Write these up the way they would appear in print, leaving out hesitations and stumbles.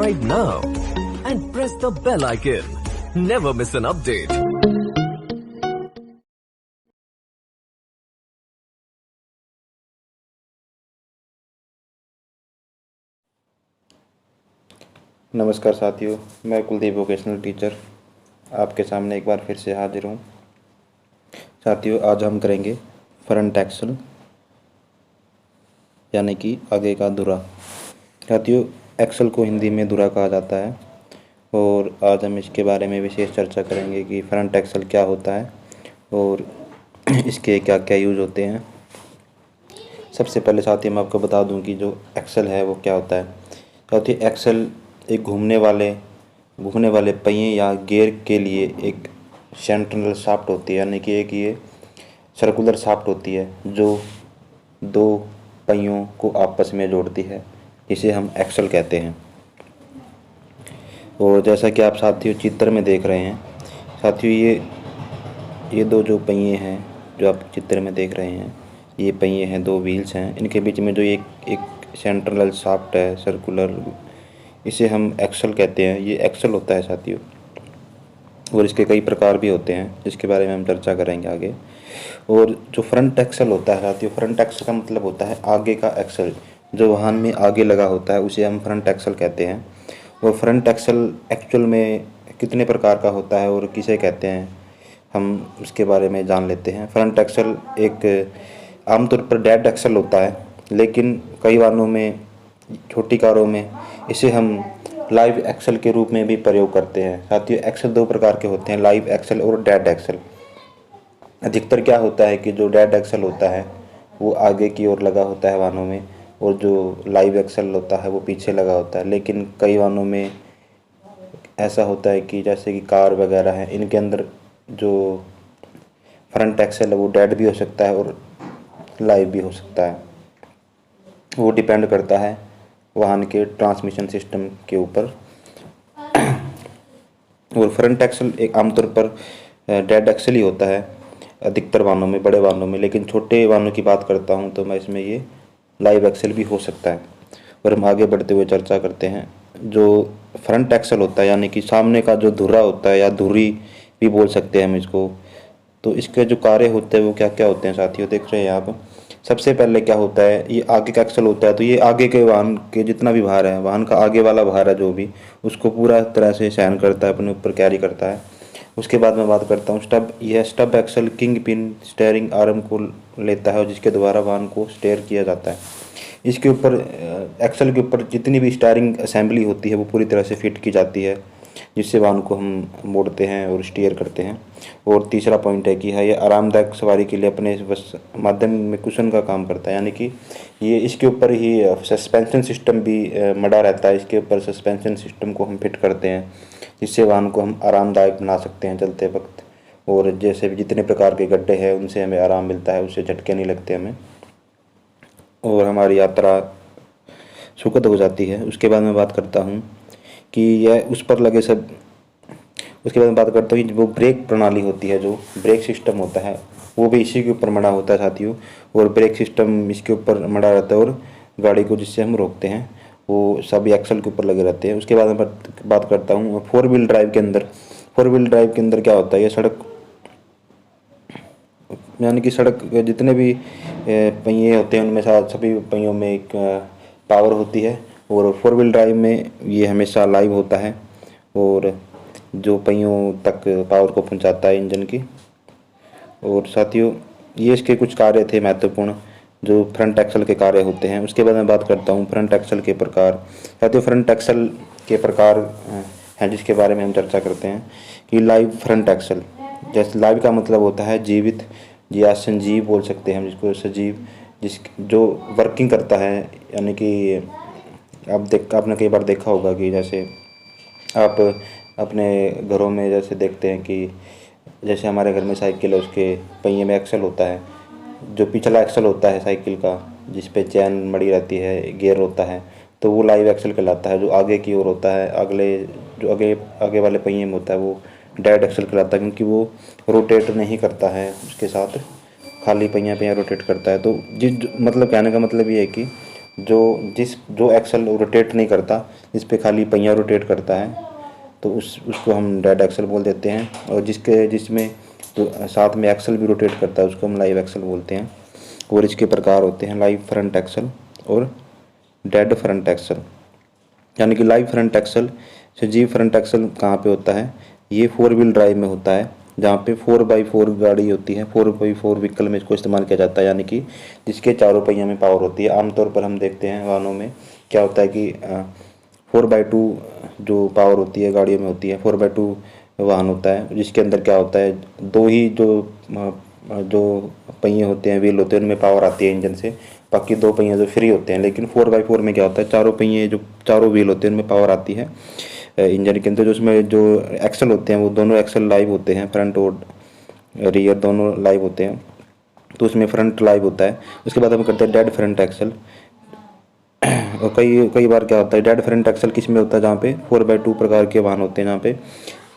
subscribe now and press the bell icon. Never miss an update. नमस्कार साथियों, मैं Kuldeep vocational teacher आपके सामने एक बार फिर से हाजिर हूँ। साथियों, आज हम करेंगे फ्रंट एक्सल यानी कि आगे का धुरा। साथियों, एक्सल को हिंदी में धुरा कहा जाता है और आज हम इसके बारे में विशेष चर्चा करेंगे कि फ्रंट एक्सल क्या होता है और इसके क्या क्या यूज होते हैं। सबसे पहले साथियों मैं आपको बता दूं कि जो एक्सल है वो क्या होता है। साथियों, एक्सल एक घूमने वाले पहिए या गियर के लिए एक सेंट्रल शाफ्ट होती है, यानी कि एक ये सर्कुलर शाफ्ट होती है जो दो पहियों को आपस में जोड़ती है, जिसे हम एक्सल कहते हैं। और जैसा कि आप साथियों चित्र में देख रहे हैं, साथियों ये दो जो पहिए हैं जो आप चित्र में देख रहे हैं, ये पहिए हैं, दो व्हील्स हैं। इनके बीच में जो एक सेंट्रल शाफ्ट है सर्कुलर, इसे हम एक्सल कहते हैं। ये एक्सल होता है साथियों, और इसके कई प्रकार भी होते हैं जिसके बारे में हम चर्चा करेंगे आगे। और जो फ्रंट एक्सल होता है साथियों, फ्रंट एक्सल का मतलब होता है आगे का एक्सल, जो वाहन में आगे लगा होता है उसे हम फ्रंट एक्सल कहते हैं। और फ्रंट एक्सल एक्चुअल में कितने प्रकार का होता है और किसे कहते हैं, हम उसके बारे में जान लेते हैं। फ्रंट एक्सल एक आमतौर पर डेड एक्सल होता है, लेकिन कई वाहनों में, छोटी कारों में इसे हम लाइव एक्सल के रूप में भी प्रयोग करते हैं। साथियों, एक्सल दो प्रकार के होते हैं, लाइव एक्सल और डेड एक्सल। अधिकतर क्या होता है कि जो डेड एक्सल होता है वो आगे की ओर लगा होता है वाहनों में, और जो लाइव एक्सल होता है वो पीछे लगा होता है। लेकिन कई वाहनों में ऐसा होता है कि जैसे कि कार वगैरह है, इनके अंदर जो फ्रंट एक्सल है वो डेड भी हो सकता है और लाइव भी हो सकता है। वो डिपेंड करता है वाहन के ट्रांसमिशन सिस्टम के ऊपर। और फ्रंट एक्सल एक आमतौर पर डेड एक्सल ही होता है अधिकतर वाहनों में, बड़े वाहनों में। लेकिन छोटे वाहनों की बात करता हूं तो मैं इसमें ये लाइव एक्सल भी हो सकता है। और हम आगे बढ़ते हुए चर्चा करते हैं। जो फ्रंट एक्सल होता है यानी कि सामने का जो धुरा होता है, या धुरी भी बोल सकते हैं हम इसको, तो इसके जो कार्य होते हैं वो क्या क्या होते हैं साथियों, देख रहे हैं आप। सबसे पहले क्या होता है, ये आगे का एक्सल होता है, तो ये आगे के वाहन के जितना भी भार है, वाहन का आगे वाला भार है जो भी, उसको पूरा तरह से सहन करता है, अपने ऊपर कैरी करता है। उसके बाद मैं बात करता हूँ स्टब। यह stub axle king pin steering arm को लेता है और जिसके द्वारा वाहन को स्टेयर किया जाता है। इसके ऊपर एक्सल के ऊपर जितनी भी स्टीयरिंग असेंबली होती है वो पूरी तरह से फिट की जाती है, जिससे वाहन को हम मोड़ते हैं और स्टीयर करते हैं। और तीसरा पॉइंट है कि यह आरामदायक सवारी के लिए अपने माध्यम में कुशन का काम करता है, यानी कि ये इसके ऊपर ही सस्पेंशन सिस्टम भी मड़ा रहता है। इसके ऊपर सस्पेंशन सिस्टम को हम फिट करते हैं, जिससे वाहन को हम आरामदायक बना सकते हैं चलते वक्त। और जैसे भी जितने प्रकार के गड्ढे हैं उनसे हमें आराम मिलता है, उससे झटके नहीं लगते हमें, और हमारी यात्रा सुखद हो जाती है। उसके बाद मैं बात करता हूँ कि यह उस पर लगे सब। उसके बाद मैं बात करता हूँ कि वो ब्रेक प्रणाली होती है, जो ब्रेक सिस्टम होता है वो भी इसी के ऊपर मड़ा होता है साथियों। और ब्रेक सिस्टम इसके ऊपर मड़ा रहता है, और गाड़ी को जिससे हम रोकते हैं वो सभी एक्सल के ऊपर लगे रहते हैं। उसके बाद मैं बात करता हूँ फोर व्हील ड्राइव के अंदर। फोर व्हील ड्राइव के अंदर क्या होता है, ये सड़क, यानी कि सड़क जितने भी पहिए होते हैं उनमें सभी पहियों में एक पावर होती है। और फोर व्हील ड्राइव में ये हमेशा लाइव होता है, और जो पहियों तक पावर को पहुंचाता है इंजन की। और साथियों, ये इसके कुछ कार्य थे महत्वपूर्ण जो फ्रंट एक्सल के कार्य होते हैं। उसके बाद मैं बात करता हूँ फ्रंट एक्सल के प्रकार। साथियों, फ्रंट एक्सल के प्रकार हैं जिसके बारे में हम चर्चा करते हैं कि लाइव फ्रंट एक्सल। जैसे लाइव का मतलब होता है जीवित या संजीव बोल सकते हैं हम जिसको, सजीव, जो वर्किंग करता है। यानी कि आपने कई बार देखा होगा कि जैसे आप अपने घरों में जैसे देखते हैं कि जैसे हमारे घर में साइकिल है, उसके पहिए में एक्सल होता है। जो पिछला एक्सल होता है साइकिल का, जिस पे चैन मड़ी रहती है, गियर होता है, तो वो लाइव एक्सल कहलाता है। जो आगे की ओर होता है, जो आगे वाले पहिए में होता है, वो डेड एक्सल कहलाता है, क्योंकि वो रोटेट नहीं करता है, उसके साथ खाली पहिया रोटेट करता है। तो मतलब कहने का मतलब ये है कि जो एक्सल रोटेट नहीं करता, जिस पे खाली पहिया रोटेट करता है, तो उसको हम डेड एक्सल बोल देते हैं। और जिसमें तो साथ में एक्सल भी रोटेट करता है, उसको हम लाइव एक्सल बोलते हैं। और इसके प्रकार होते हैं लाइव फ्रंट एक्सल और डेड फ्रंट एक्सल। यानी कि लाइव फ्रंट एक्सल सजीव फ्रंट एक्सल कहाँ पे होता है, ये 4 व्हील ड्राइव में होता है, जहाँ पे 4x4 गाड़ी होती है, 4x4 व्हीकल में इसको इस्तेमाल किया जाता है। यानी कि जिसके चारों पहियों में पावर होती है। आमतौर पर हम देखते हैं वाहनों में क्या होता है कि 4x2 जो पावर होती है गाड़ियों में होती है, 4x2 वाहन होता है, जिसके अंदर क्या होता है, दो ही जो पहिए होते हैं, व्हील होते हैं, उनमें पावर आती है इंजन से, बाकी दो पहिए जो फ्री होते हैं। लेकिन 4x4 में क्या होता है, चारों पहिए जो चारों व्हील होते हैं उनमें पावर आती है इंजन के अंदर। जो उसमें जो एक्सल होते हैं वो दोनों एक्सल लाइव होते हैं, फ्रंट और रियर दोनों लाइव होते हैं, तो उसमें फ्रंट लाइव होता है। उसके बाद हम करते हैं डेड फ्रंट एक्सल। और कई कई बार क्या होता है, डेड फ्रंट एक्सल किस में होता है, जहाँ पे 4x2 प्रकार के वाहन होते हैं, जहाँ पे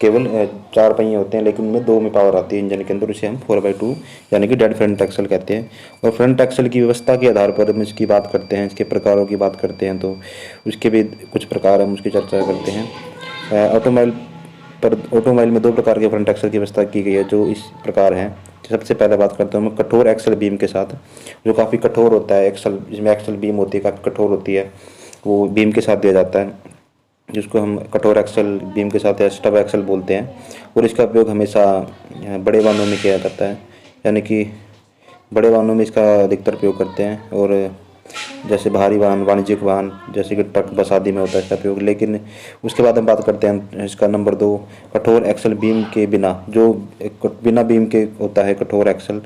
केवल 4 पहिए होते हैं लेकिन उनमें 2 में पावर आती है इंजन के अंदर, उसे हम 4x2 यानी कि डेड फ्रंट एक्सल कहते हैं। और फ्रंट एक्सल की व्यवस्था के आधार पर हम इसकी बात करते हैं, इसके प्रकारों की बात करते हैं, तो उसके भी कुछ प्रकार हम उसकी चर्चा करते हैं। ऑटोमोबाइल में 2 प्रकार के फ्रंट एक्सल की व्यवस्था की गई है, जो इस प्रकार हैं। सबसे पहले बात करता हूँ मैं कठोर एक्सल बीम के साथ, जो काफ़ी कठोर होता है। एक्सल जिसमें एक्सल बीम होती है काफ़ी कठोर होती है, वो बीम के साथ दिया जाता है, जिसको हम कठोर एक्सल बीम के साथ या स्टब एक्सल बोलते हैं। और इसका उपयोग हमेशा बड़े वाहनों में किया जाता है, यानी कि बड़े वाहनों में इसका अधिकतर प्रयोग करते हैं। और जैसे भारी वाहन, वाणिज्यिक वाहन जैसे कि ट्रक, बस आदि में होता है इसका प्रयोग। लेकिन उसके बाद हम बात करते हैं इसका नंबर 2, कठोर एक्सल बीम के बिना, जो बिना बीम के होता है कठोर एक्सल,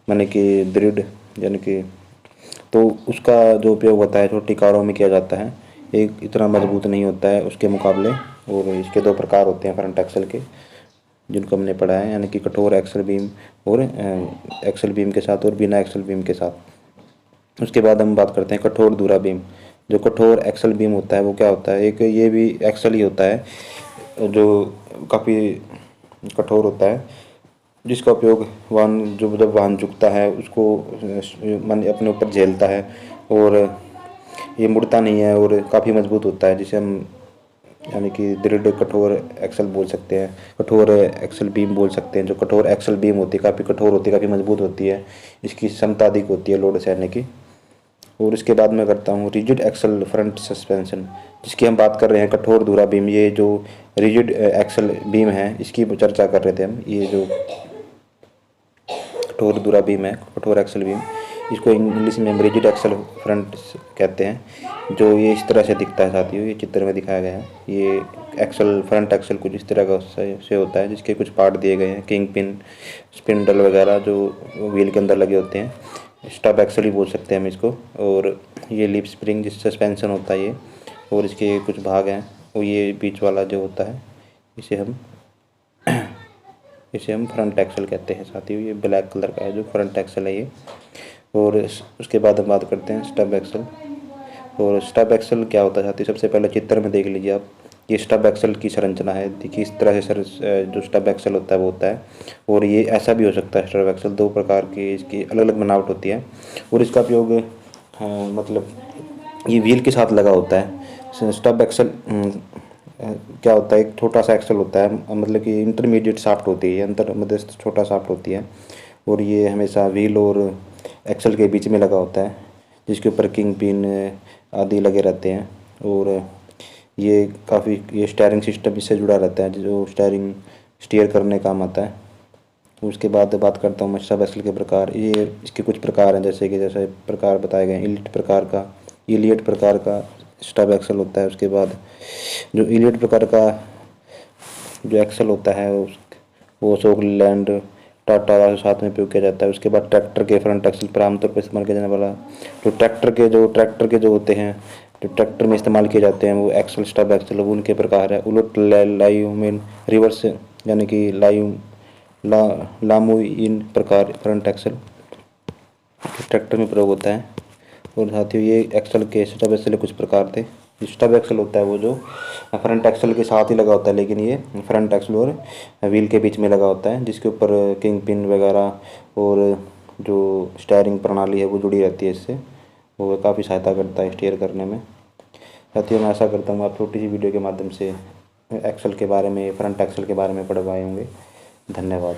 माने कि दृढ़, यानी कि तो उसका जो उपयोग होता है छोटी कारों में किया जाता है, एक इतना मजबूत नहीं होता है उसके मुकाबले। और इसके 2 प्रकार होते हैं फ्रंट एक्सल के, जिनको हमने पढ़ा है, यानी कि कठोर एक्सल बीम और एक्सल बीम के साथ और बिना एक्सल बीम के साथ। उसके बाद हम बात करते हैं कठोर धुरा बीम। जो कठोर एक्सल बीम होता है वो क्या होता है, एक ये भी एक्सल ही होता है जो काफ़ी कठोर होता है, जिसका उपयोग वाहन जब वाहन झुकता है उसको मन अपने ऊपर झेलता है, और ये मुड़ता नहीं है और काफ़ी मजबूत होता है, जिसे हम यानी कि दृढ़ कठोर एक्सल बोल सकते हैं, कठोर एक्सल बीम बोल सकते हैं। जो कठोर एक्सल बीम होती है काफ़ी कठोर होती है, काफ़ी मजबूत होती है, इसकी क्षमता अधिक होती है लोड सहने की। और इसके बाद मैं करता हूँ रिजिड एक्सल फ्रंट सस्पेंशन, जिसकी हम बात कर रहे हैं कठोर धुरा बीम। ये जो रिजिड एक्सल बीम है इसकी चर्चा कर रहे थे हम। ये जो कठोर धुरा बीम है, कठोर एक्सल बीम, इसको इंग्लिश में हम रिजिड एक्सल फ्रंट कहते हैं। जो ये इस तरह से दिखता है साथियों, ये चित्र में दिखाया गया है। ये एक्सल, फ्रंट एक्सल कुछ इस तरह का से होता है, जिसके कुछ पार्ट दिए गए हैं, किंग पिन, स्पिंडल वगैरह जो व्हील के अंदर लगे होते हैं। स्टब एक्सल ही बोल सकते हैं हम इसको। और ये लीफ स्प्रिंग जिस सस्पेंशन होता है ये, और इसके कुछ भाग हैं, और ये बीच वाला जो होता है इसे हम फ्रंट एक्सल कहते हैं साथियों। ये ब्लैक कलर का है जो फ्रंट एक्सल है ये। और उसके बाद हम बात करते हैं स्टब एक्सल। और स्टब एक्सल क्या होता है साथियों, सबसे पहले चित्र में देख लीजिए आप, ये स्टब एक्सल की संरचना है। देखिए इस तरह से जो स्टब एक्सल होता है वो होता है। और ये ऐसा भी हो सकता है स्टब एक्सल, 2 प्रकार की इसकी अलग अलग बनावट होती है। और इसका उपयोग मतलब ये व्हील के साथ लगा होता है। स्टब एक्सल क्या होता है, एक छोटा सा एक्सल होता है, मतलब कि इंटरमीडिएट शाफ्ट होती है, अंतर मध्यस्थ छोटा शाफ्ट होती है। और ये हमेशा व्हील और एक्सल के बीच में लगा होता है, जिसके ऊपर किंग पिन आदि लगे रहते हैं। और ये स्टीयरिंग सिस्टम इससे जुड़ा रहता है, जो स्टीयर करने काम आता है। उसके बाद बात करता हूँ मैं सब एक्सल के प्रकार। ये इसके कुछ प्रकार हैं, जैसे प्रकार बताए गए हैं। इलियट प्रकार का स्टब एक्सल होता है। उसके बाद जो इलियट प्रकार का जो एक्सल होता है वो अशोक लैंड, टाटा साथ में उपयोग किया जाता है। उसके बाद ट्रैक्टर के फ्रंट एक्सल पर आमतौर पर इस्तेमाल किया जाने वाला जो ट्रैक्टर के जो होते हैं, जो ट्रैक्टर में इस्तेमाल किए जाते हैं, वो एक्सल, स्टब एक्सल, वो उनके प्रकार है। उलट लाइव में रिवर्स, यानी कि लामुइन प्रकार फ्रंट एक्सल ट्रैक्टर में प्रयोग होता है। और साथियों ये एक्सल के स्टब एक्सल कुछ प्रकार थे। स्टब एक्सल होता है वो जो फ्रंट एक्सल के साथ ही लगा होता है, लेकिन ये फ्रंट एक्सल और व्हील के बीच में लगा होता है, जिसके ऊपर किंग पिन वगैरह और जो स्टीयरिंग प्रणाली है वो जुड़ी रहती है इससे। वो काफ़ी सहायता करता है स्टीयर करने में। साथियों, मैं आशा करता हूँ आप छोटी सी वीडियो के माध्यम से एक्सेल के बारे में, फ्रंट एक्सेल के बारे में पढ़ पाए होंगे। धन्यवाद।